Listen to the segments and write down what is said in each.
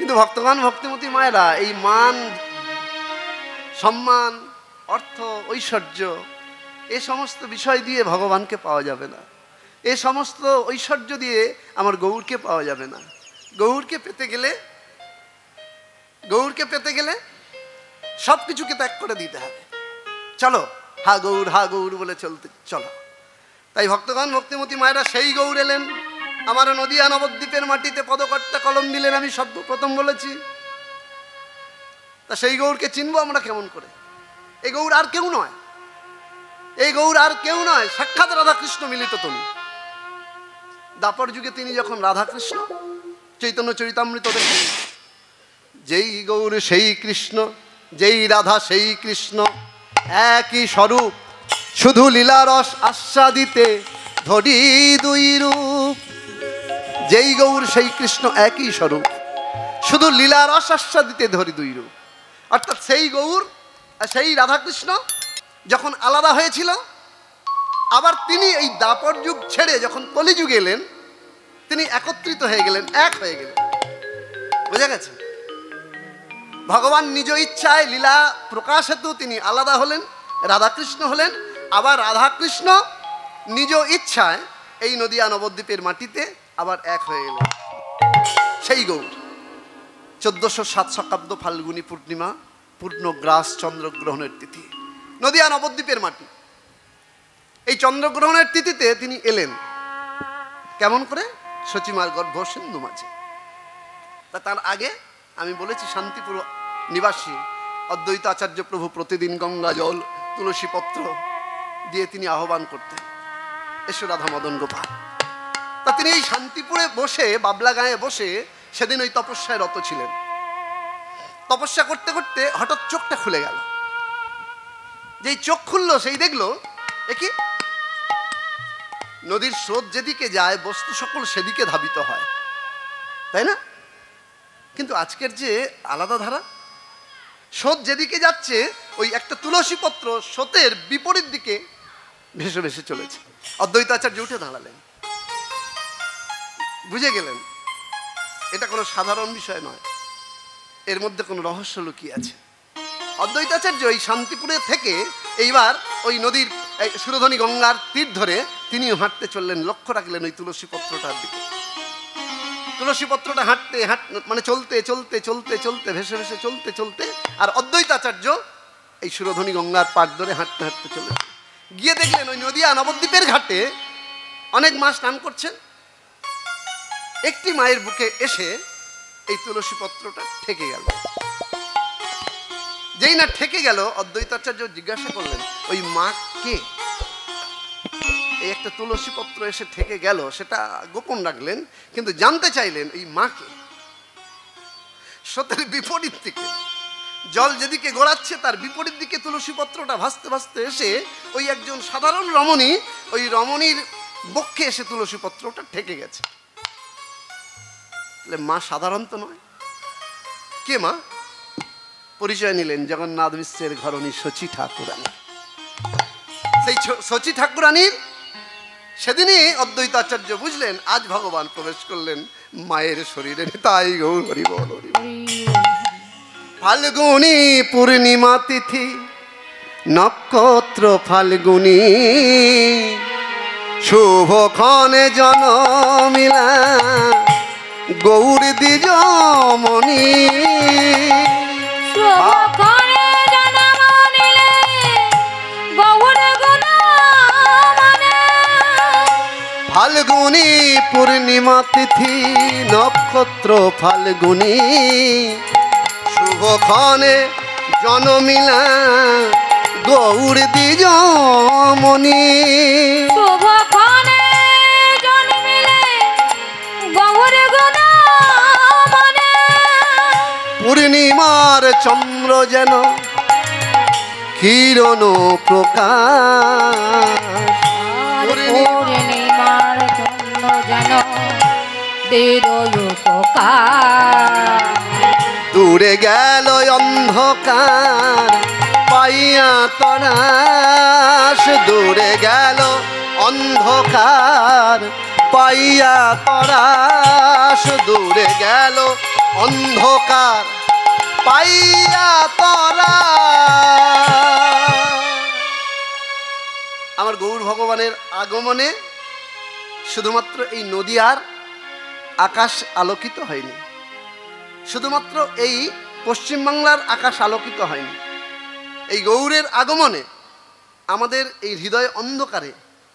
কিন্তু ভক্তগণ ভক্তিমতী মায়েরা এই মান সম্মান অর্থ ঐশ্বর্য এ সমস্ত বিষয় দিয়ে ভগবানকে পাওয়া যাবে না, এ সমস্ত ঐশ্বর্য দিয়ে আমার গৌরকে পাওয়া যাবে না। গৌরকে পেতে গেলে সব কিছুকে ত্যাগ করে দিতে হবে। চলো হা গৌর বলে চলো। তাই ভক্তগণ ভক্তিমতী মায়েরা সেই গৌর এলেন, আমার নদিয়া নবদ্বীপের মাটিতে পদকর্তা কলম দিলেন, আমি সর্বপ্রথম বলেছি। তা সেই গৌরকে চিনবো আমরা কেমন করে? এই গৌর আর কেউ নয়, এই গৌর আর কেউ নয়, সাক্ষাৎ রাধাকৃষ্ণ মিলিত তনু। দাপর যুগে তিনি যখন রাধাকৃষ্ণ চৈতন্য চরিতামৃত দেখেন, যেই গৌর সেই কৃষ্ণ, যেই রাধা সেই কৃষ্ণ, একই স্বরূপ, শুধু লীলারস আস্বাদিতে ধরি দুই রূপ। যেই গৌর সেই কৃষ্ণ একই স্বরূপ, শুধু লীলারস আস্বাদিতে ধরি দুই রূপ। অর্থাৎ সেই গৌর সেই রাধাকৃষ্ণ যখন আলাদা হয়েছিল, আবার তিনি এই দাপর যুগ ছেড়ে যখন কলিযুগে এলেন, তিনি একত্রিত হয়ে গেলেন, এক হয়ে গেলেন। বোঝা গেছে? ভগবান নিজ ইচ্ছায় লীলা প্রকাশ হেতু তিনি আলাদা হলেন, রাধাকৃষ্ণ হলেন। আবার রাধাকৃষ্ণ নিজ ইচ্ছায় এই নদিয়া নবদ্বীপের মাটিতে আবার এক হয়ে গেলেন। সেই গৌর 1407 শতাব্দ ফাল্গুনী পূর্ণিমা, পূর্ণগ্রাস চন্দ্রগ্রহণের তিথি, নদিয়া নবদ্বীপের মাটি। এই চন্দ্রগ্রহণের তিথিতে তিনি এলেন। কেমন করে? সচিমার গর্ভ সিন্ধু মাঝে। তা তার আগে আমি বলেছি, শান্তিপুর নিবাসী অদ্বৈত আচার্য প্রভু প্রতিদিন গঙ্গা জল তুলসী পত্র দিয়ে তিনি আহ্বান করতেন, এসো রাধা মদন গোপাল। তা তিনি এই শান্তিপুরে বসে, বাবলা গাঁয়ে বসে সেদিন ওই তপস্যায় রত ছিলেন। তপস্যা করতে করতে হঠাৎ চোখটা খুলে গেল। যেই চোখ খুললো, সেই দেখলো কি নদীর স্রোত যেদিকে যায় বস্তু সকল সেদিকে ধাবিত হয়, তাই না? কিন্তু আজকের যে আলাদা ধারা, স্রোত যেদিকে যাচ্ছে ওই একটা তুলসী পত্র স্রোতের বিপরীত দিকে ভেসে ভেসে চলেছে। অদ্বৈত আচার্য উঠে দাঁড়ালেন, বুঝে গেলেন এটা কোনো সাধারণ বিষয় নয়, এর মধ্যে কোনো রহস্য লুকিয়ে আছে। অদ্বৈতাচার্য এই শান্তিপুরে থেকে এইবার ওই নদীর সুরধনী গঙ্গার তীর ধরে তিনিও হাঁটতে চললেন, লক্ষ্য রাখলেন ওই তুলসী পত্রটার দিকে। তুলসী পত্রটা মানে চলতে চলতে চলতে চলতে ভেসে ভেসে চলতে চলতে, আর অদ্বৈতাচার্য এই সুরধনী গঙ্গার পাড় ধরে হাঁটতে হাঁটতে চলে গিয়ে দেখলেন ওই নদিয়া নবদ্বীপের ঘাটে অনেক মা স্নান করছেন। একটি মায়ের বুকে এসে এই তুলসী পত্রটা ঠেকে গেল। যেই না ঠেকে গেল, অদ্বৈতাচার্য জিজ্ঞাসা করলেন, ওই মা কে? এই একটা তুলসী পত্র এসে ঠেকে গেল, সেটা গোপন রাখলেন, কিন্তু জানতে চাইলেন এই মা কে। স্রোতের বিপরীত দিকে জল যেদিকে গড়াচ্ছে তার বিপরীত দিকে তুলসী পত্রটা ভাসতে ভাসতে এসে ওই একজন সাধারণ রমণী, ওই রমণীর বক্ষে এসে তুলসী পত্রটা ঠেকে গেছে। মা সাধারণত নয়, কে মা? পরিচয় নিলেন জগন্নাথ মিশ্রের ঘরণী শচী ঠাকুরানী। সেই শচী ঠাকুরানীর সেদিনই অদ্বৈতাচার্য বুঝলেন আজ ভগবান প্রবেশ করলেন মায়ের শরীরে। তাই গৌর হরি বল। ফাল্গুনী পূর্ণিমা তিথি, নক্ষত্র ফাল্গুনী, শুভক্ষণে জনমিলা গৌর দ্বিজমণি। ফাল্গুনী পূর্ণিমা তিথি, নক্ষত্র ফাল্গুনী, শুভক্ষণে জনমিলা গৌর দ্বিজমণি। পূর্ণিমার চন্দ্র যেন কিরণ প্রকাশ, পূর্ণিমার চন্দ্র যেন হৃদয় প্রকাশ। দূরে গেল অন্ধকার পাইয়া তরাস, দূরে গেল অন্ধকার পাইয়া তরাস, দূরে গেল অন্ধকার পাইয়া তোরা। আমার গৌর ভগবানের আগমনে শুধুমাত্র এই নদীয়ার আকাশ আলোকিত হয়নি, শুধুমাত্র এই পশ্চিমবাংলার আকাশ আলোকিত হয়নি। এই গৌরের আগমনে আমাদের এই হৃদয় অন্ধকারে,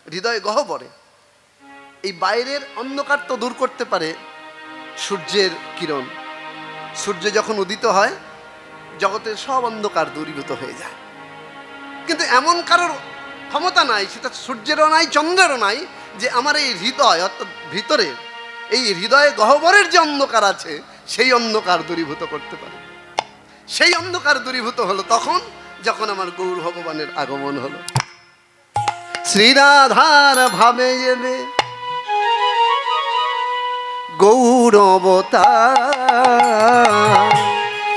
হৃদয় গহ্বরে এই বাইরের অন্ধকার তো দূর করতে পারে সূর্যের কিরণ। সূর্য যখন উদিত হয় জগতের সব অন্ধকার দূরীভূত হয়ে যায়। কিন্তু এমন কারোর ক্ষমতা নাই, সেটা সূর্যেরও নাই, চন্দ্রেরও নাই, যে আমার এই হৃদয় অর্থাৎ ভিতরে এই হৃদয়ে গহ্বরের যে অন্ধকার আছে সেই অন্ধকার দূরীভূত করতে পারে। সেই অন্ধকার দূরীভূত হলো তখন যখন আমার গৌর ভগবানের আগমন হলো। শ্রীরাধার ভাবে এবে গৌর অবতার,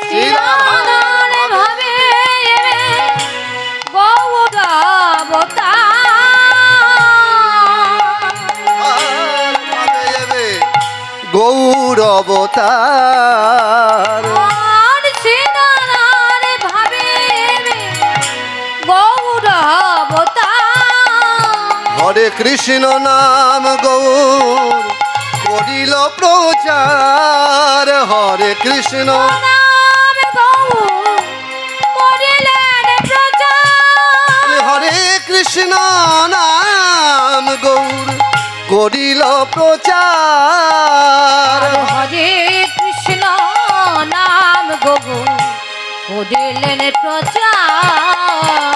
শ্রীরাধার ভাবে এবে গৌর অবতার, গৌর অবতার। শ্রীরাধার ভাবে এবে গৌর অবতার, হরে কৃষ্ণ নাম গৌর করিল প্রচার, হরে কৃষ্ণ নাম গৌর করিলেন প্রচার, হরে কৃষ্ণ নাম গৌর করিল প্রচার, হরে কৃষ্ণ নাম গৌর করিলেন প্রচার।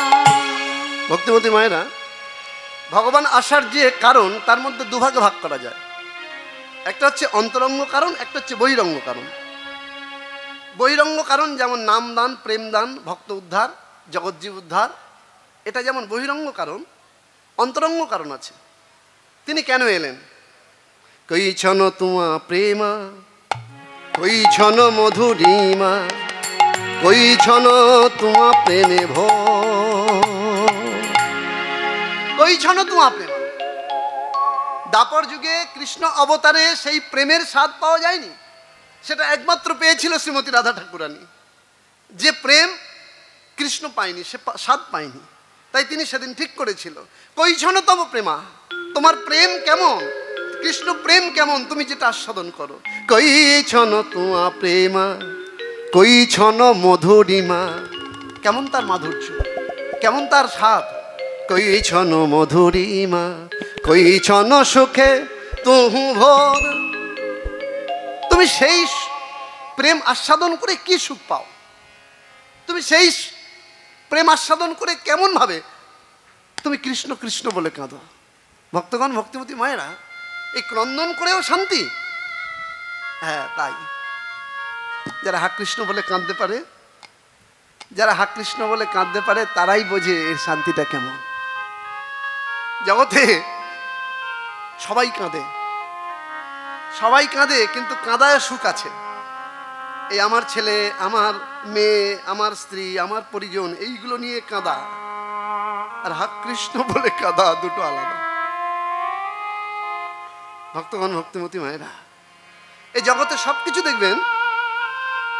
ভক্তিমতী মায়েরা, ভগবান আসার যে কারণ তার মধ্যে দুভাগে ভাগ করা যায়। একটা হচ্ছে অন্তরঙ্গ কারণ, একটা হচ্ছে বহিরঙ্গ কারণ। বহিরঙ্গ কারণ যেমন নাম দান, প্রেম দান, ভক্ত উদ্ধার, জগৎজীব উদ্ধার, এটা যেমন বহিরঙ্গ কারণ। অন্তরঙ্গ কারণ আছে। তিনি কেন এলেন? কই ছন তুয়া প্রেমা, কই ছন মধুরিমা, কই ছন তুয়া প্রেমে ভো, কই ছন তুয়া প্রেম। দাপর যুগে কৃষ্ণ অবতারে সেই প্রেমের স্বাদ পাওয়া যায়নি, সেটা একমাত্র পেয়েছিল শ্রীমতী রাধা ঠাকুরানী। যে প্রেম কৃষ্ণ পায়নি, সে স্বাদ পায়নি। তাই তিনি সেদিন ঠিক করেছিল, কই ছন তব প্রেমা, তোমার প্রেম কেমন, কৃষ্ণ প্রেম কেমন, তুমি যেটা আস্বাদন করো। কই ছন তুয়া প্রেমা, কই ছন মধুরিমা, কেমন তার মাধুর্য, কেমন তার স্বাদ। কই ছন মধুরিমা, কই ছন সুখে তুহু ভোর। তুমি সেই প্রেম আস্বাদন করে কি সুখ পাও, তুমি সেই প্রেম আস্বাদন করে কেমন ভাবে তুমি কৃষ্ণ কৃষ্ণ বলে কাঁদো। ভক্তগণ, ভক্তিমতী মায়েরা, এই ক্রন্দন করেও শান্তি। হ্যাঁ, তাই যারা হা কৃষ্ণ বলে কাঁদতে পারে, যারা হা কৃষ্ণ বলে কাঁদতে পারে তারাই বোঝে এর শান্তিটা কেমন। জগতে সবাই কাঁদে, সবাই কাঁদে, কিন্তু কাঁদায় সুখ আছে। এই আমার ছেলে, আমার মেয়ে, আমার স্ত্রী, আমার পরিজন, এইগুলো নিয়ে কাঁদা আর হা কৃষ্ণ বলে কাঁদা দুটো আলাদা। ভক্তগণ, ভক্তিমতী মায়েরা, এই জগতে সবকিছু দেখবেন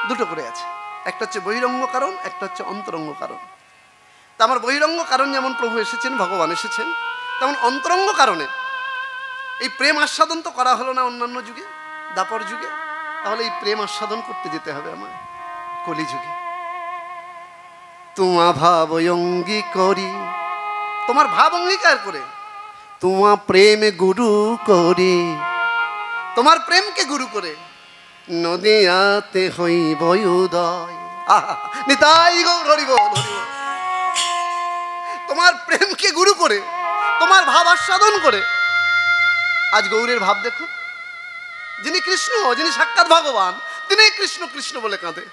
দুটো করে আছে, একটা হচ্ছে বহিরঙ্গ কারণ, একটা হচ্ছে অন্তরঙ্গ কারণ। তা আমার বহিরঙ্গ কারণ যেমন প্রভু এসেছেন, ভগবান এসেছেন, তেমন অন্তরঙ্গ কারণে এই প্রেম আস্বাদন তো করা হলো না অন্যান্য যুগে, দাপর যুগে। তাহলে এই প্রেম আস্বাদন করতে যেতে হবে আমার কলিযুগে। তোমা ভাব অঙ্গী করি, তোমার ভাব অঙ্গীকার করে, তোমা প্রেম গুরু করে, তোমার প্রেমকে গুরু করে নদিয়াতে হইব উদয়। নিতাই গৌর হরি বল, হরি বল। তোমার প্রেমকে গুরু করে, তোমার ভাব আস্বাদন করে আজ গৌরের ভাব দেখো। যিনি কৃষ্ণ, যিনি সাক্ষাৎ ভগবান, তিনি কৃষ্ণ কৃষ্ণ বলে কাঁদে।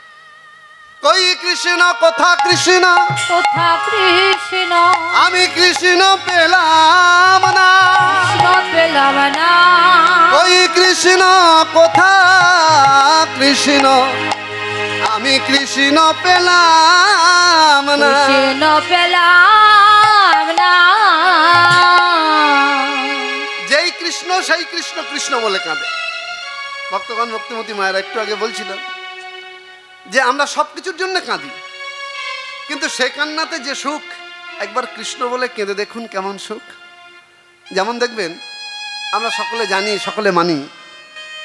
কই কৃষ্ণ, কথা কৃষ্ণ, কোথা কৃষ্ণ, আমি কৃষ্ণ পেলাম না, কৃষ্ণ পেলাম না। কই কৃষ্ণ, কথা কৃষ্ণ, আমি কৃষ্ণ পেলাম না, কৃষ্ণ পেলাম না। যেই কৃষ্ণ সেই কৃষ্ণ কৃষ্ণ বলে কাঁদে। ভক্তগণ, ভক্তিমতী মায়েরা, একটু আগে বলছিলাম যে আমরা সব কিছুর জন্য কাঁদি, কিন্তু সে কান্নাতে যে সুখ, একবার কৃষ্ণ বলে কেঁদে দেখুন কেমন সুখ। যেমন দেখবেন, আমরা সকলে জানি, সকলে মানি,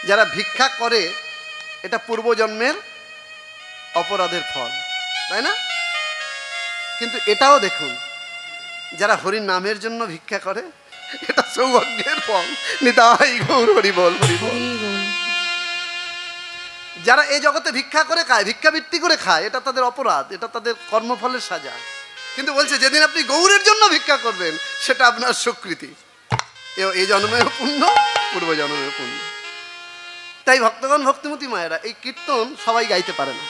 যারা ভিক্ষা করে এটা পূর্বজন্মের অপরাধের ফল, তাই না? কিন্তু এটাও দেখুন, যারা হরির নামের জন্য ভিক্ষা করে এটা সৌভাগ্যের ফল। নিতাই গৌর হরি বল, হরি বল। যারা এই জগতে ভিক্ষা করে খায়, ভিক্ষাবৃত্তি করে খায়, এটা তাদের অপরাধ, এটা তাদের কর্মফলের সাজা। কিন্তু বলছে যেদিন আপনি গৌরের জন্য ভিক্ষা করবেন সেটা আপনার স্বীকৃতি, এই জন্মেও পুণ্য, পূর্ব জন্মেও পুণ্য। তাই ভক্তগণ, ভক্তিমতী মায়েরা, এই কীর্তন সবাই গাইতে পারে না,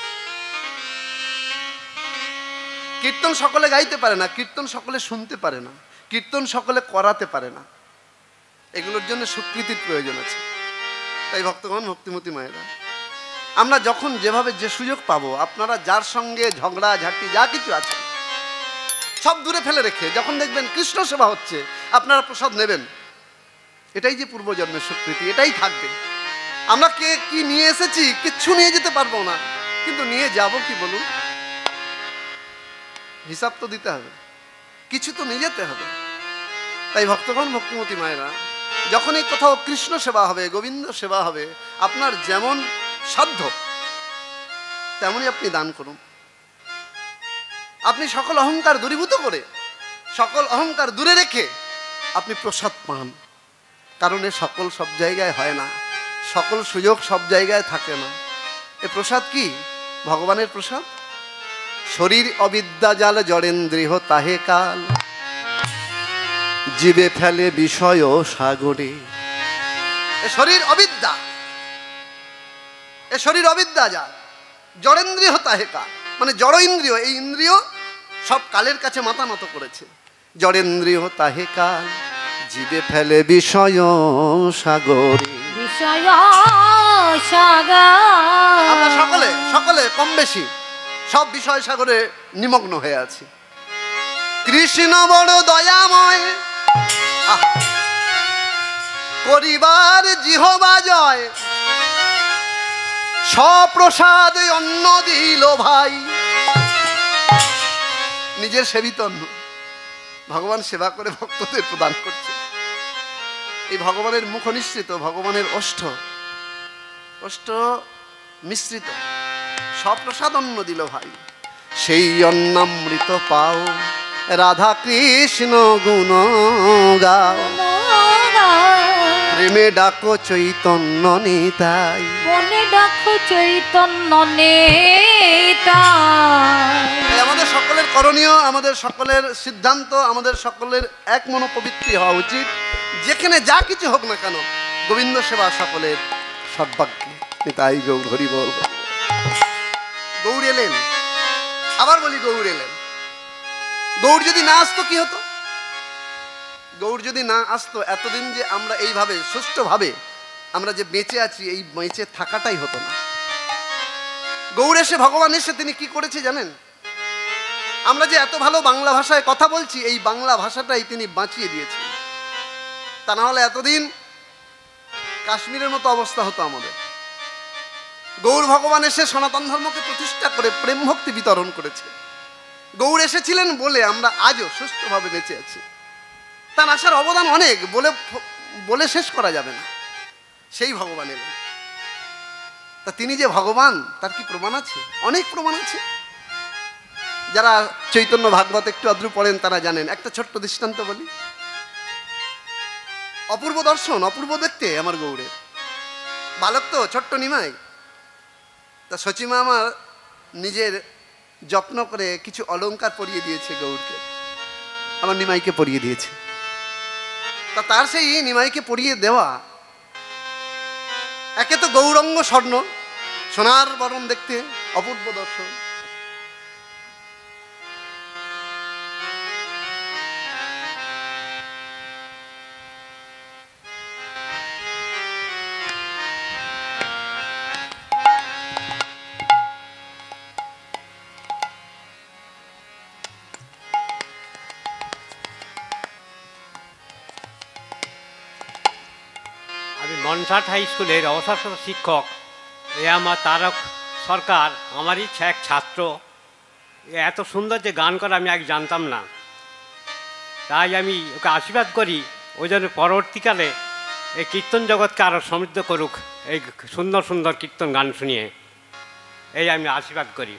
কীর্তন সকলে গাইতে পারে না, কীর্তন সকলে শুনতে পারে না, কীর্তন সকলে করাতে পারে না। এগুলোর জন্য স্বীকৃতির প্রয়োজন আছে। তাই ভক্তগণ, ভক্তিমতী মায়েরা, আমরা যখন যেভাবে যে সুযোগ পাবো, আপনারা যার সঙ্গে ঝগড়া ঝাঁটি যা কিছু আছে সব দূরে ফেলে রেখে যখন দেখবেন কৃষ্ণ সেবা হচ্ছে, আপনারা প্রসাদ নেবেন। এটাই যে পূর্বজন্মের স্বীকৃতি, এটাই থাকবে। আমরা কে কি নিয়ে এসেছি কিচ্ছু নিয়ে যেতে পারবো না, কিন্তু নিয়ে যাব কি বলুন? হিসাব তো দিতে হবে, কিছু তো নিয়ে যেতে হবে। তাই ভক্তগণ, ভক্তিমতী মায়েরা, যখনই কোথাও কৃষ্ণ সেবা হবে, গোবিন্দ সেবা হবে, আপনার যেমন সাধ্য তেমনই আপনি দান করুন। আপনি সকল অহংকার দূরীভূত করে, সকল অহংকার দূরে রেখে আপনি প্রসাদ পান। কারণ এ সকল সব জায়গায় হয় না, সকল সুযোগ সব জায়গায় থাকে না। এ প্রসাদ কি? ভগবানের প্রসাদ। শরীর অবিদ্যা জাল জড়েন্দ্রিহ তাহে কাল, জীবে ফেলে বিষয় সাগরে। এ শরীর অবিদ্যা, এ শরীর অবিদ্যা জাল জড়েন্দ্রিহ তাহে কাল, মানে জড় ইন্দ্রিয়, এই ইন্দ্রিয় সব কালের কাছে মাথা নত করেছে। জড়েন্দ্রিয় তাহে কাল, জীবে ফেলে বিষয় সাগরে। বিষয় সাগর, আমরা সকলে সকলে কম বেশি সব বিষয় সাগরে নিমগ্ন হয়ে আছি। কৃষ্ণ বড় দয়াময়, করিবার জিহবা জয়, সপ্রসাদ অন্ন দিল ভাই। নিজের সেবিত অন্ন ভগবান সেবা করে ভক্তদের প্রদান করছে। এই ভগবানের মুখ নিঃসৃত, ভগবানের ওষ্ঠ মিশ্রিত সপ্রসাদ অন্ন দিল ভাই। সেই অন্নামৃত পাও, রাধা কৃষ্ণ গুণ গাও, প্রেমে ডাকো চৈতন্য নিতাই, মনে ডাকো চৈতন্য নিতাই। আমাদের সকলের করণীয়, আমাদের সকলের সিদ্ধান্ত, আমাদের সকলের এক মনোপবিত্তি হওয়া উচিত। যেখানে যা কিছু হোক না কেন, গোবিন্দ সেবা সকলের সদ্ভাগ্য। নিতাই গৌর হরি বল। গৌর এলেন, আবার বলি গৌর এলেন। গৌর যদি না আসতো কি হতো? গৌর যদি না আসতো, এতদিন যে আমরা এইভাবে সুষ্ঠুভাবে আমরা যে বেঁচে আছি, এই বেঁচে থাকাটাই হতো না। গৌর এসে, ভগবান এসে তিনি কি করেছে জানেন? আমরা যে এত ভালো বাংলা ভাষায় কথা বলছি, এই বাংলা ভাষাটাই তিনি বাঁচিয়ে দিয়েছেন। তা না হলে এতদিন কাশ্মীরের মতো অবস্থা হতো আমাদের। গৌর ভগবান এসে সনাতন ধর্মকে প্রতিষ্ঠা করে প্রেম ভক্তি বিতরণ করেছে। গৌর এসেছিলেন বলে আমরা আজও সুস্থভাবে বেঁচে আছি। তার আসার অবদান অনেক, বলে শেষ করা যাবে না। সেই ভগবান এলেন। তা তিনি যে ভগবান তার কি প্রমাণ আছে? অনেক প্রমাণ আছে। যারা চৈতন্য ভাগবত একটু আদ্রু পড়েন তারা জানেন। একটা ছোট্ট দৃষ্টান্ত বলি। অপূর্ব দর্শন, অপূর্ব দেখতে আমার গৌরের। বালক তো, ছোট্ট নিমাই। তা সচিমা আমার নিজের যত্ন করে কিছু অলংকার পরিয়ে দিয়েছে গৌরকে, আমার নিমাইকে পরিয়ে দিয়েছে। তা তার সেই নিমাইকে পরিয়ে দেওয়া, একে তো গৌরঙ্গ স্বর্ণ, সোনার বরণ দেখতে, অপূর্ব দর্শন। কনসার্ট হাই স্কুলের অবসরপ্রাপ্ত শিক্ষক, এ আমার তারক সরকার, আমারই এক ছাত্র। এত সুন্দর যে গান করে আমি আগে জানতাম না, তাই আমি ওকে আশীর্বাদ করি ওই জন্য পরবর্তীকালে এই কীর্তন জগৎকে আরও সমৃদ্ধ করুক এই সুন্দর সুন্দর কীর্তন গান শুনিয়ে, এই আমি আশীর্বাদ করি।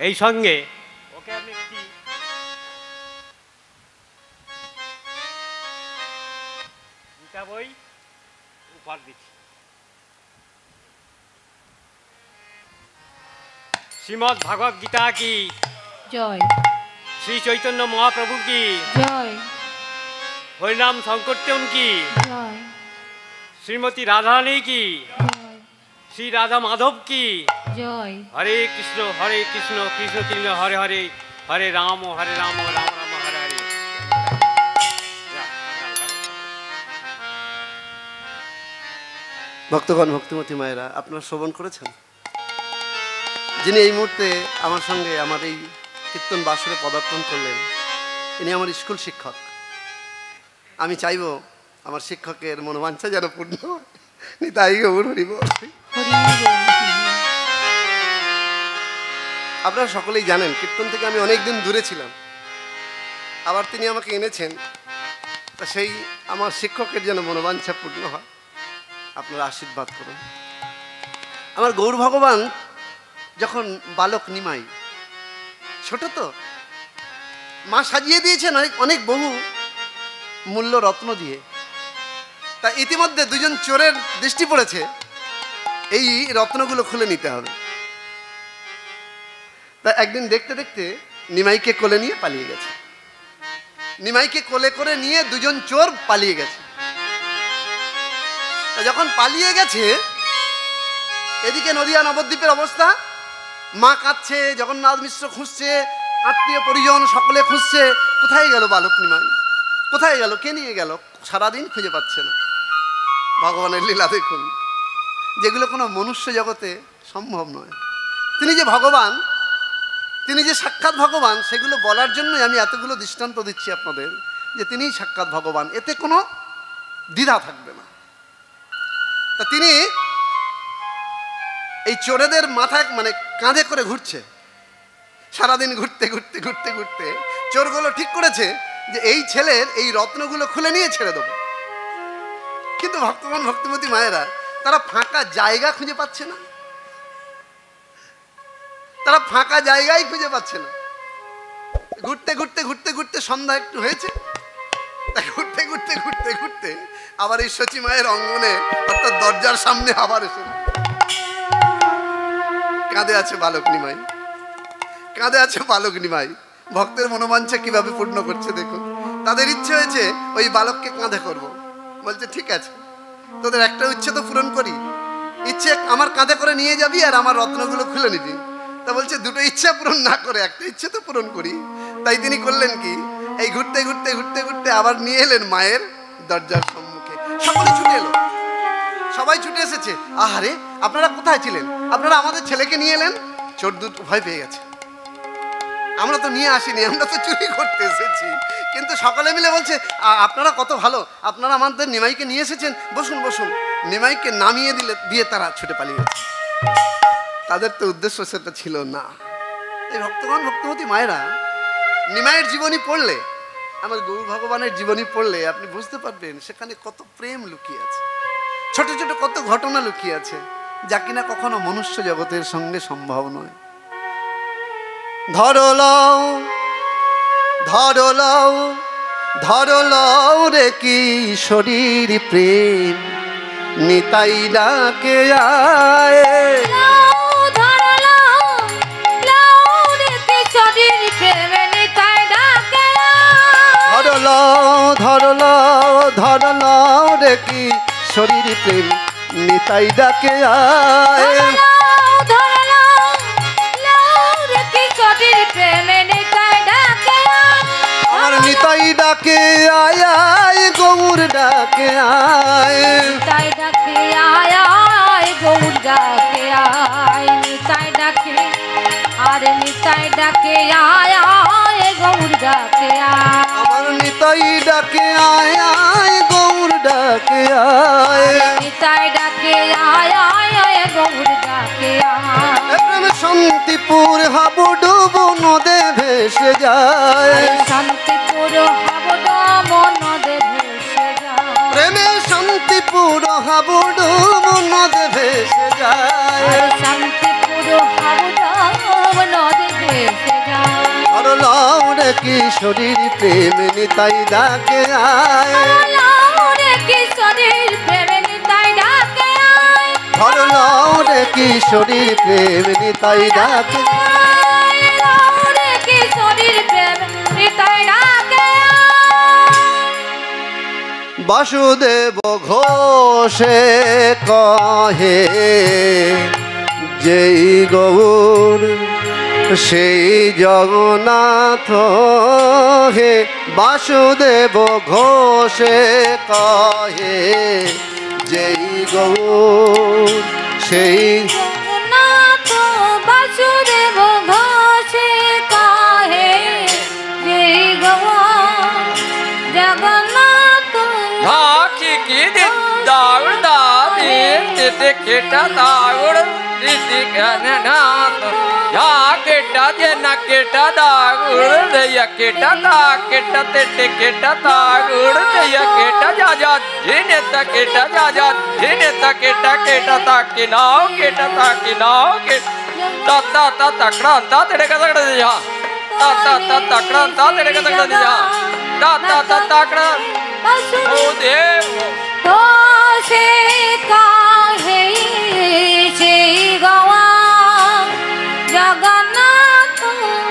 এই সঙ্গে ওকে আমি একটি গীতা বই উপহার দিচ্ছি। শ্রীমদ্ ভাগবত গীতা কি জয়, শ্রী চৈতন্য মহাপ্রভু কি জয়, হরিনাম সংকীর্তন কি জয়, শ্রীমতী রাধারানী কি জয়, শ্রী রাধা মাধব কি জয়। হরে কৃষ্ণ কৃষ্ণ কৃষ্ণ হরে হরে, হরে রাম রাম রাম হরে হরে। ভক্তগণ, ভক্তিমতী মায়েরা, আপনারা শ্রবণ করেছেন যিনি এই মুহূর্তে আমার সঙ্গে আমার এই কীর্তন বাসরে পদার্পণ করলেন, ইনি আমার স্কুল শিক্ষক। আমি চাইব আমার শিক্ষকের মনোবাঞ্ছা যেন পূর্ণ হয়। নিতাই গৌর হরি বল। আপনারা সকলেই জানেন কীর্তন থেকে আমি অনেক দিন দূরে ছিলাম, আবার তিনি আমাকে এনেছেন, তা সেই আমার শিক্ষকের যেন মনোবাঞ্ছা পূর্ণ হয়। আপনারা আশীর্বাদ করুন। আমার গৌর ভগবান যখন বালক নিমাই, ছোট তো, মা সাজিয়ে দিয়েছেন অনেক বহু মূল্য রত্ন দিয়ে। তা ইতিমধ্যে দুজন চোরের দৃষ্টি পড়েছে, এই রত্নগুলো খুলে নিতে হবে। তা একদিন দেখতে দেখতে নিমাইকে কোলে নিয়ে পালিয়ে গেছে। নিমাইকে কোলে করে নিয়ে দুজন চোর পালিয়ে গেছে। তা যখন পালিয়ে গেছে, এদিকে নদিয়া নবদ্বীপের অবস্থা, মা কাঁদছে, জগন্নাথ মিশ্র খুঁজছে, আত্মীয় পরিজন সকলে খুঁজছে, কোথায় গেল বালক নিমাই, কোথায় গেল, কে নিয়ে গেল, সারাদিন খুঁজে পাচ্ছে না। ভগবানের লীলা দেখুন, যেগুলো কোনো মনুষ্য জগতে সম্ভব নয়। তিনি যে ভগবান, তিনি যে সাক্ষাৎ ভগবান, সেগুলো বলার জন্যই আমি এতগুলো দৃষ্টান্ত দিচ্ছি আপনাদের, যে তিনিই সাক্ষাৎ ভগবান, এতে কোনো দ্বিধা থাকবে না। তা তিনি এই চোরেদের মাথায় মানে কাঁধে করে ঘুরছে, সারাদিন ঘুরতে ঘুরতে ঘুরতে ঘুরতে চোরগুলো ঠিক করেছে যে এই ছেলের এই রত্নগুলো খুলে নিয়ে ছেড়ে দেবো। কিন্তু ভক্তগণ, ভক্তিমতী মায়েরা, তারা ফাঁকা জায়গা খুঁজে পাচ্ছে না, তারা ফাঁকা জায়গায় খুঁজে পাচ্ছে না। ঘুরতে ঘুরতে ঘুরতে ঘুরতে সন্ধ্যা একটু হয়েছে, ঘুরতে ঘুরতে ঘুরতে ঘুরতে আবার এই সচী মায়ের অঙ্গনে অর্থাৎ দরজার সামনে আবার এসে কাঁদে আছে বালক নিমাই, কাঁদে আছে বালক নিমাই। ভক্তের মনোবাঞ্ছা কিভাবে পূর্ণ করছে দেখুন। তাদের ইচ্ছে হয়েছে ওই বালককে কাঁধে করব। বলছে ঠিক আছে, তোদের একটা ইচ্ছে তো পূরণ করি, ইচ্ছে আমার কাঁধে করে নিয়ে যাবি আর আমার রত্নগুলো খুলে নিবি। তা বলছে দুটো ইচ্ছা পূরণ না করে একটা ইচ্ছে তো পূরণ করি। তাই তিনি করলেন কি, এই ঘুরতে ঘুরতে ঘুরতে ঘুরতে আবার নিয়ে এলেন মায়ের দরজার সম্মুখে। সকলে ছুটে এলো, সবাই ছুটে এসেছে। আহারে, আপনারা কোথায় ছিলেন, আপনারা আমাদের ছেলেকে নিয়ে এলেন। চোর দুটো ভয় পেয়ে গেছে, আমরা তো নিয়ে আসিনি, আমরা তো চুরি করতে এসেছি। কিন্তু সকলে মিলে বলছে আপনারা কত ভালো, আপনারা আমাদের নিমাইকে নিয়ে এসেছেন, বসুন বসুন। নিমাইকে নামিয়ে দিয়ে তারা ছুটে পালিয়ে গেছে। তাদের তো উদ্দেশ্য সেটা ছিল না। এই ভক্তগণ, ভক্তমতী মায়েরা, নিমাইয়ের জীবনী পড়লে, আমার গৌর ভগবানের জীবনী পড়লে আপনি বুঝতে পারবেন সেখানে কত প্রেম লুকিয়ে আছে, ছোট ছোট কত ঘটনা লুকিয়ে আছে, যা কিনা কখনো মনুষ্য জগতের সঙ্গে সম্ভব নয়। ধরলাও ধরলাও ধরলাও রে কি শরীর প্রেম, নিতাই ডাকে আয়। ধরলাও ধরলাও ধরলাও রে কি শরীর প্রেম, নিতাই ডাকে আয়। আমার নিতাই ডাকে আয় আয়, গৌর ডাকে আয়। নিতাই ডাকে আয় আয়, গৌর ডাকে আয়। নিতাই ডাকে, আরে নিতাই ডাকে আয় আয়, গৌর ডাকে আয় আমার নিতাই ডাকে আয় আয় গৌর ডাকে আয় নিতাই ডাকে আয় আয় আয় গৌর ডাকে আয় প্রেম শান্তিপুর হাবুডুবু নদে ভেসে যায় শান্তিপুর হাবুড নদে ভেসে যায় প্রেমে শান্তিপুর হাবুডুবু নদে ভেসে যায় শান্তিপুর হাবুড নদে ভেসে যায় আর লাউরে কিশোরীর প্রেম নিতাই ডাকে আয় লাউরে কিশোরীর প্রেম নিতাই ডাকে আয় আর লাউরে কিশোরীর প্রেম নিতাই ডাকে লাউরে কিশোরীর প্রেম নিতাই ডাকে বাসুদেব ঘোষে কহে যেই গৌর সেই জগন্নাথ হে বাসুদেব ঘোষে কহে যেই গৌর সেই জগন্নাথ বাসুদেব ঘোষে কাহে জয় গৌর জগন্নাথ ঝাঁকি কি দাউড় দাদি দিতে কেটা দাউড় দিতে গণনাথ ঝাঁকেটা যে না কেটা দাউড় দেয়া কেটা দা কেটা তেটে কেটা দাউড় দেয়া কেটা যা যা জিনে তা কেটা যা যা জিনে তা কেটা কেটা তা কি নাও কেটা তা কি নাও के ता ता ता तकड़ा तेरे का तकड़ा दे जा ता ता ता तकड़ा तेरे का तकड़ा दे जा ता ता ता तकड़ा ओ देव ঘোষে কাহে জয় গৌর জগন্নাথ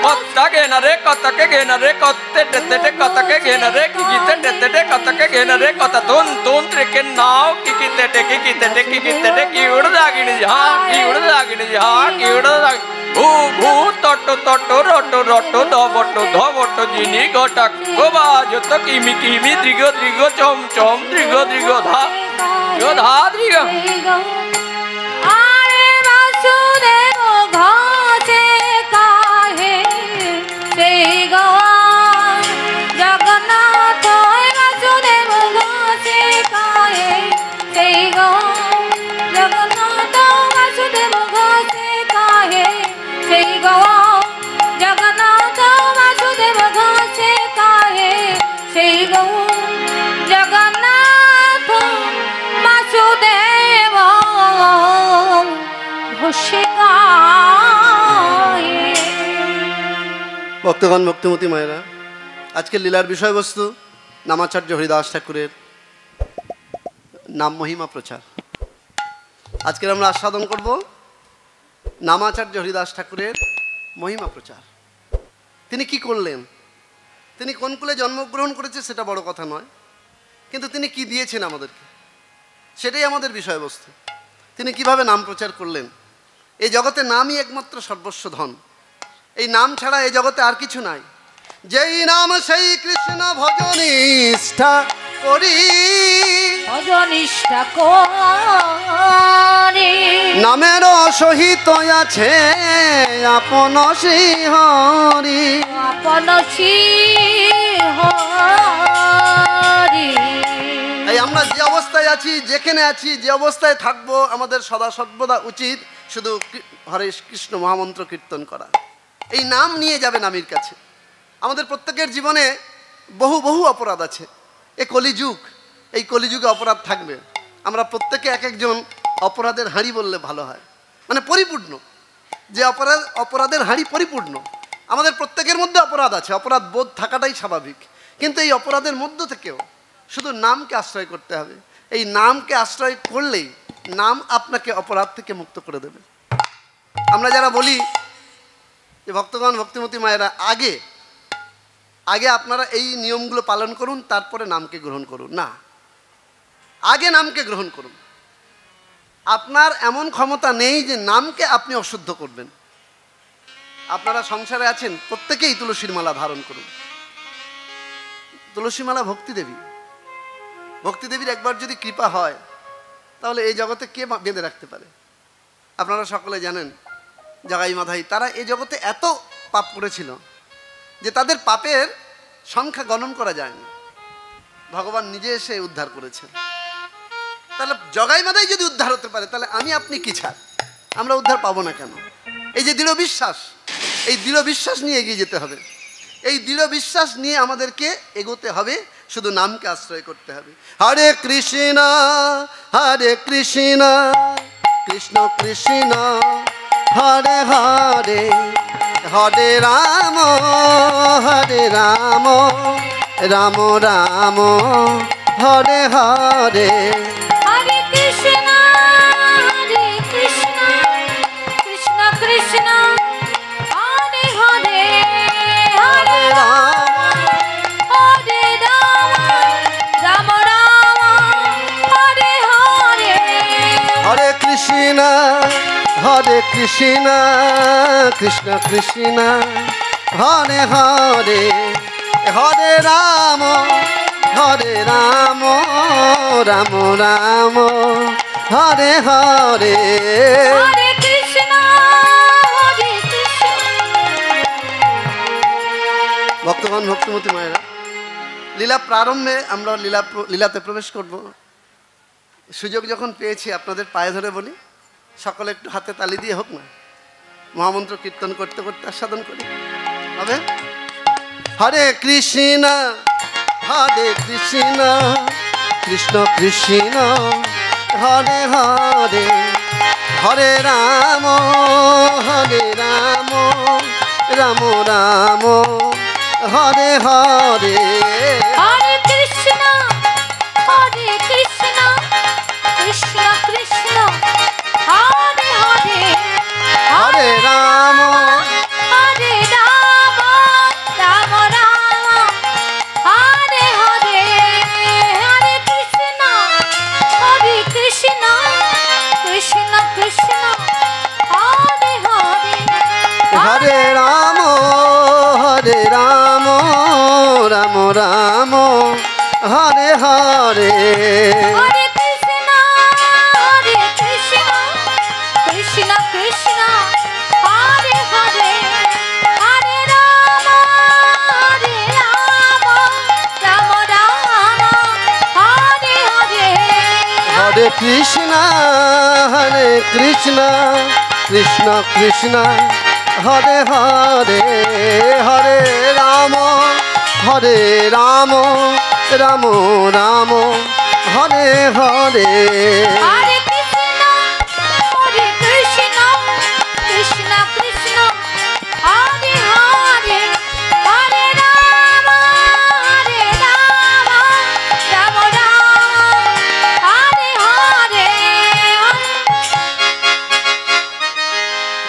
कत्ता के न रे कत्ता के न रे कत्ते टेते टे कत्ता के न रे की गीते टेते टे कत्ता के न रे कत्ता तुन त्रे के नाव की गीते टे की उड़ दागिनी जा की उड़ दागिनी जा की उड़ दाग भू भू तट्टो तट्टो रट्टो रट्टो धबट्टो जिनी घटक गोबा जो तो किमी दृगो दृगो चम चम दृगो धा जो धा दृगो আরে বাসুদেব ঘোষে কাহে জয় গৌর জগন্নাথ বাসুদেব ঘোষে কাহে জয় গৌর জগন্নাথ বাসুদেব ঘোষে কাহে জয় গৌর জগন্নাথ বাসুদেব ঘোষে কাহে জয় গৌর জগন্নাথ বাসুদেব ঘোষে কাহে ভক্তগণ ভক্তিমতী মায়েরা, আজকের লীলার বিষয়বস্তু নামাচার্য হরিদাস ঠাকুরের নাম মহিমা প্রচার। আজকের আমরা আস্বাদন করব নামাচার্য হরিদাস ঠাকুরের মহিমা প্রচার। তিনি কি করলেন, তিনি কোন কুলে জন্মগ্রহণ করেছে সেটা বড় কথা নয়, কিন্তু তিনি কি দিয়েছেন আমাদেরকে সেটাই আমাদের বিষয়বস্তু। তিনি কিভাবে নাম প্রচার করলেন। এই জগতে নামই একমাত্র সর্বস্ব ধন, এই নাম ছাড়া এই জগতে আর কিছু নাই। যেই নাম সেই কৃষ্ণ ভজনিষ্ঠা করি, ভজনিষ্ঠা করি নামের সহিত আছে আপন শ্রীহরি। আপন শ্রীহরি এই আমরা যে অবস্থায় আছি, যেখানে আছি, যে অবস্থায় থাকবো, আমাদের সদা সর্বদা উচিত শুধু হরে কৃষ্ণ মহামন্ত্র কীর্তন করা। এই নাম নিয়ে যাবেন আমির কাছে। আমাদের প্রত্যেকের জীবনে বহু বহু অপরাধ আছে। এ কলিযুগ, এই কলিযুগে অপরাধ থাকবে। আমরা প্রত্যেকে এক একজন অপরাধের হাঁড়ি বললে ভালো হয়, মানে পরিপূর্ণ, যে অপরাধের হাঁড়ি পরিপূর্ণ। আমাদের প্রত্যেকের মধ্যে অপরাধ আছে, অপরাধ বোধ থাকাটাই স্বাভাবিক, কিন্তু এই অপরাধের মধ্য থেকেও শুধু নামকে আশ্রয় করতে হবে। এই নামকে আশ্রয় করলেই নাম আপনাকে অপরাধ থেকে মুক্ত করে দেবে। আমরা যারা বলি যে ভক্তগণ ভক্তিমতী মায়েরা, আগে আগে আপনারা এই নিয়মগুলো পালন করুন, তারপরে নামকে গ্রহণ করুন, না, আগে নামকে গ্রহণ করুন। আপনার এমন ক্ষমতা নেই যে নামকে আপনি অশুদ্ধ করবেন। আপনারা সংসারে আছেন, প্রত্যেকেই তুলসীর মালা ধারণ করুন। তুলসী মালা ভক্তিদেবী, ভক্তিদেবীর একবার যদি কৃপা হয় তাহলে এই জগতে কে বেঁধে রাখতে পারে। আপনারা সকলে জানেন জাগাই মাধাই, তারা এই জগতে এত পাপ করেছিল যে তাদের পাপের সংখ্যা গণন করা যায়নি, ভগবান নিজে এসে উদ্ধার করেছেন। তাহলে জগাই মাদাই যদি উদ্ধার হতে পারে, তাহলে আমি আপনি কি ছাড় আমরা উদ্ধার পাবো না কেন? এই যে দৃঢ় বিশ্বাস, এই দৃঢ় বিশ্বাস নিয়ে এগিয়ে যেতে হবে। এই দৃঢ় বিশ্বাস নিয়ে আমাদেরকে এগোতে হবে, শুধু নামকে আশ্রয় করতে হবে। হরে কৃষ্ণ হরে কৃষ্ণ কৃষ্ণ কৃষ্ণ হরে হরে, হরে রাম রাম রাম হরে হরে। হরে কৃষ্ণ কৃষ্ণ কৃষ্ণ হরে হরে, হরে রাম রাম রাম হরে হরে। হরে কৃষ্ণ কৃষ্ণ কৃষ্ণ হরে হরে, হরে রাম রাম রাম হরে হরে। হরে কৃষ্ণ ভক্তগণ, ভক্তিমতী মায়েরা, লীলা প্রারম্ভে আমরা লীলাতে প্রবেশ করব। সুযোগ যখন পেয়েছি আপনাদের পায়ে ধরে বলি, সকলে একটু হাতে তালি দিয়ে হোক না, মহামন্ত্র কীর্তন করতে করতে আস্বাদন করি। হবে হরে কৃষ্ণ কৃষ্ণ কৃষ্ণ হরে হরে, হরে রাম রাম রাম হরে হরে। হরে কৃষ্ণ কৃষ্ণ কৃষ্ণ হরে হরে, হরে রাম রাম রাম হরে হরে। হরে কৃষ্ণ কৃষ্ণ কৃষ্ণ হরে হরে, হরে রাম রাম রাম হরে হরে। হরে কৃষ্ণ কৃষ্ণ কৃষ্ণ হরে হরে, হরে রাম রাম রাম হরে হরে। হরে কৃষ্ণ কৃষ্ণ কৃষ্ণ হরে হরে, হরে রাম রাম রাম হরে হরে। হরে কৃষ্ণ কৃষ্ণ কৃষ্ণ হরে হরে, হরে রাম রাম রাম হরে হরে।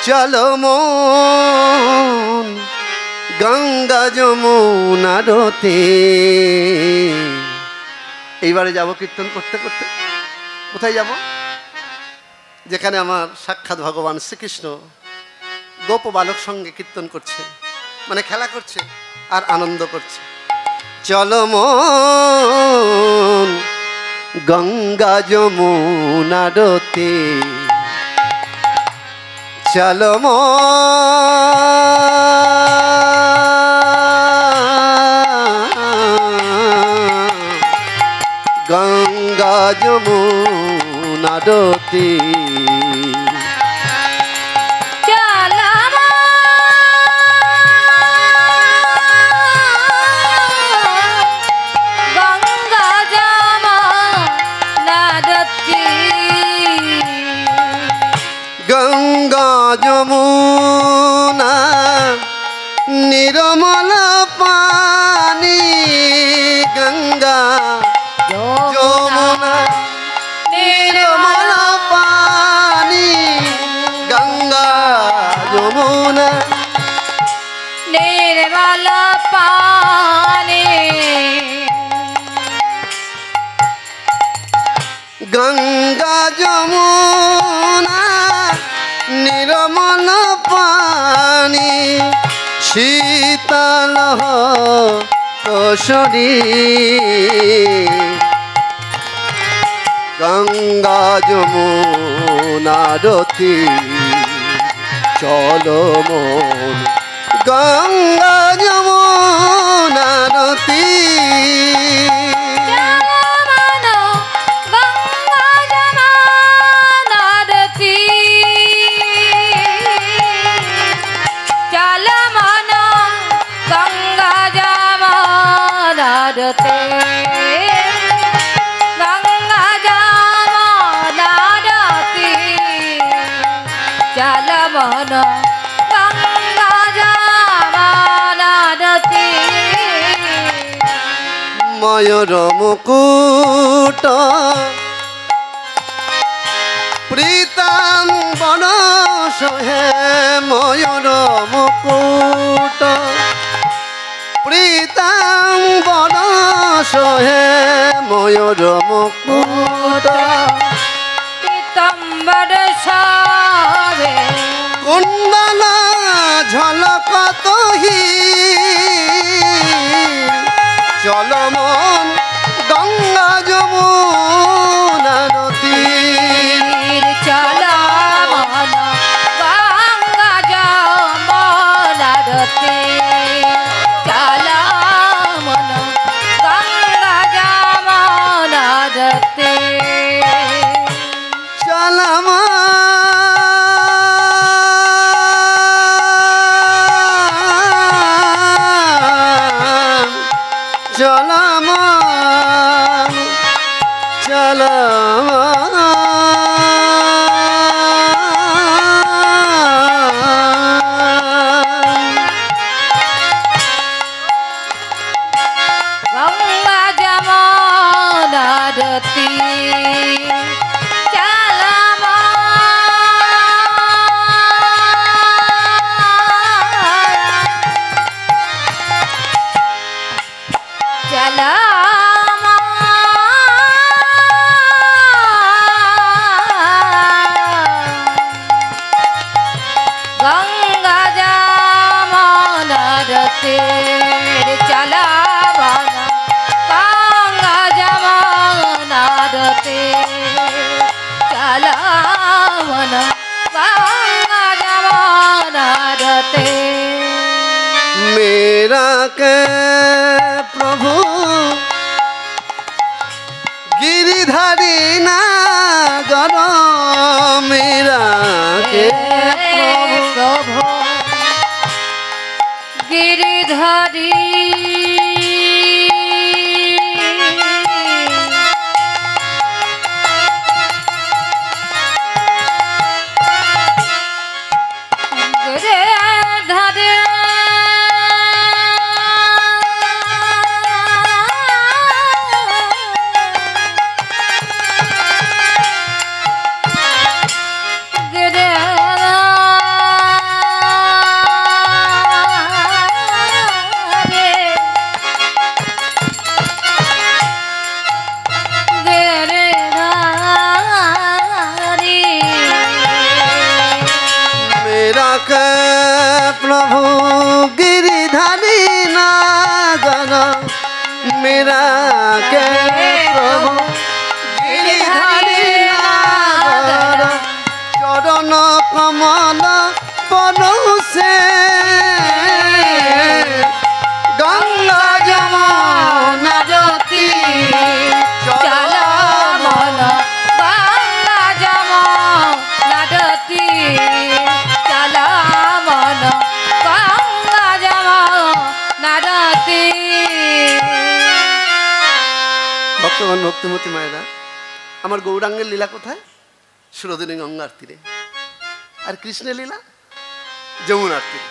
চলো মন গঙ্গা যমুনারতে। এইবারে যাব কীর্তন করতে করতে। কোথায় যাব? যেখানে আমার সাক্ষাৎ ভগবান শ্রীকৃষ্ণ গোপ বালক সঙ্গে কীর্তন করছে, মানে খেলা করছে আর আনন্দ করছে। চলো মন গঙ্গা যমুনারতে, চলো গঙ্গা যমুনারতে। গঙ্গা যমুনারতি, গঙ্গা যমুনা নির্মল পানি, গঙ্গা যমুনা নির্মল পানি, গঙ্গা যমুনা নির্মল পানি। গঙ্গা যমুনা নির্মল পানি, শীতল কোশরী, গঙ্গা যমুনারতি। চলো মন গঙ্গা যমুনার তীর চলমান গঙ্গা যমুনার তীর চলমান গঙ্গা যমুনার তীর গঙ্গা যমুনার তীর চলমান গঙ্গা যমুনার তীর ময়ূর মুকুট প্রীতাম্বর সোহে ময়ূর মুকুট প্রীতাম্বর সোহে ময়ূর মুকুট পীতাম্বর সবে কুণ্ডল ঝলক তোহি চলমন গঙ্গা যমুনার তীর তীর চলমান গঙ্গা যমুনার তীর চলমান গঙ্গা যমুনার তীর চলমান গঙ্গা যমুনার তীর গঙ্গা যমুনার তীর চলমান গঙ্গা যমুনার তীর চলমান গঙ্গা যমুনার তীর मेरा के प्रभु गिरिधारी नागर मेरा के প্রভু গিরিধারী গিরিধারী मेरा के प्रभु गिरिधारी नागर मेरा के प्रभु गिरिधारी नागर चरण कमल परोसे गंगा যমুনা তীর চলমান গঙ্গা যমুনার তীর চলমান গঙ্গা যমুনার তীর ভক্তগণ ভক্তিমতী মায়েরা আমার গৌরাঙ্গের লীলা কোথায়? সুরদিনী গঙ্গার তীরে। আর কৃষ্ণের লীলা যমুনার তীরে।